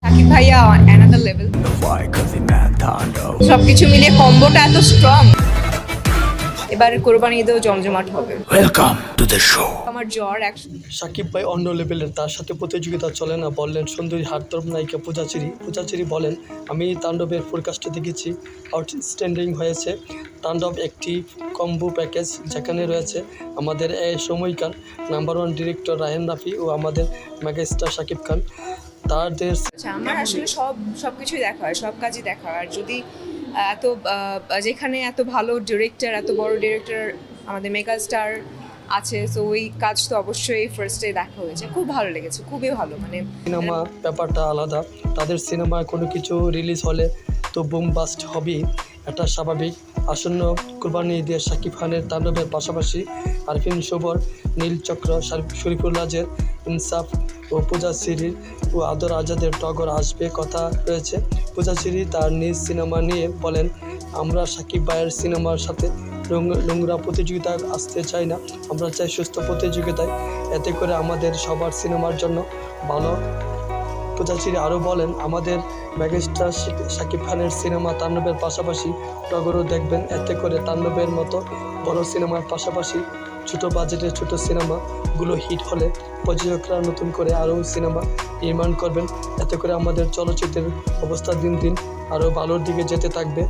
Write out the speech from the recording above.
সাকিব ভাইয়া another level. সবকিছু মিলিয়ে কম্বোটা এত স্ট্রং। এবার কোরবানি ঈদেও জমজমাট হবে। Welcome to the show. আমার জ্বর সাকিব ভাই অন্য লেভেলের, তার সাথে প্রতিযোগিতা চলে না, বললেন সুন্দরী হাটতরফ নায়িকা পূজাচেরি বলেন, আমি তাণ্ডবের ফোরকাস্টে দেখেছি, আউটস্ট্যান্ডিং হয়েছে। তাণ্ডব একটি কম্বো প্যাকেজ, যেখানে রয়েছে আমাদের এই সময়কার নাম্বার 1 ডিরেক্টর রায়হান রাফি ও আমাদের মেগাস্টার সাকিব খান। তাদের আমার আসলে সবকিছুই দেখা হয়, সব কাজই দেখা হয়। আর যদি এত যেখানে এত ভালো ডিরেক্টর, এত বড় ডিরেক্টর আমাদের মেগাস্টার আছে, সো ওই কাজ তো অবশ্যই ফার্স্টে দেখা হয়েছে, খুব ভালো লেগেছে, খুবই ভালো। মানে সিনেমা ব্যাপারটা আলাদা, তাদের সিনেমায় কোনো কিছু রিলিজ হলে তো বুম বাস্ট হবেই, এটা স্বাভাবিক। আসন্ন কুরবানি ঈদে শাকিব খানের তাণ্ডবের পাশাপাশি আরফিন শুভর নীলচক্র, শরীফুল রাজের ইনসাফ ও পূজাচেরির ও আদর আজাদের টগর আসবে কথা রয়েছে। পূজাচেরি তার নিজ সিনেমা নিয়ে বলেন, আমরা শাকিব ভাইয়ের সিনেমার সাথে নোংরা প্রতিযোগিতায় আসতে চাই না, আমরা চাই সুস্থ প্রতিযোগিতায়, এতে করে আমাদের সবার সিনেমার জন্য ভালো। পূজাচেরি আরও বলেন, আমাদের মেগাস্টার শাকিব খানের সিনেমা তাণ্ডবের পাশাপাশি টগরও দেখবেন, এতে করে তাণ্ডবের মতো বড় সিনেমার পাশাপাশি ছোট বাজেটের ছোট সিনেমাগুলো হিট হলে প্রযোজকরা নতুন করে আরও সিনেমা নির্মাণ করবেন, এতে করে আমাদের চলচ্চিত্রের অবস্থা দিন দিন আরও ভালোর দিকে যেতে থাকবে।